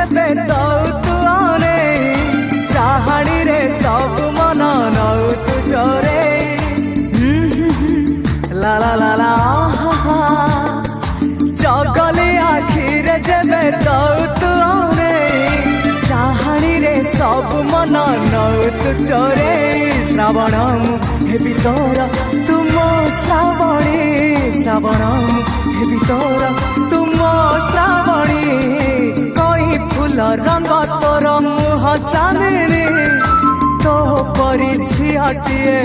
जेबे दौ तू आने चाहाणी रे सब मन नौ तू चोरे ला ला ला ला चगली आखिरे जेबे दौ तू आने चाहाणी रे सब मन नौ तू चोरे श्रावण हेबी तोर तुम श्रावणी श्रावण हेबी तोर तुम श्रावणी कई फूल रंग तोर मुह चांदनी तो परी झियाटिए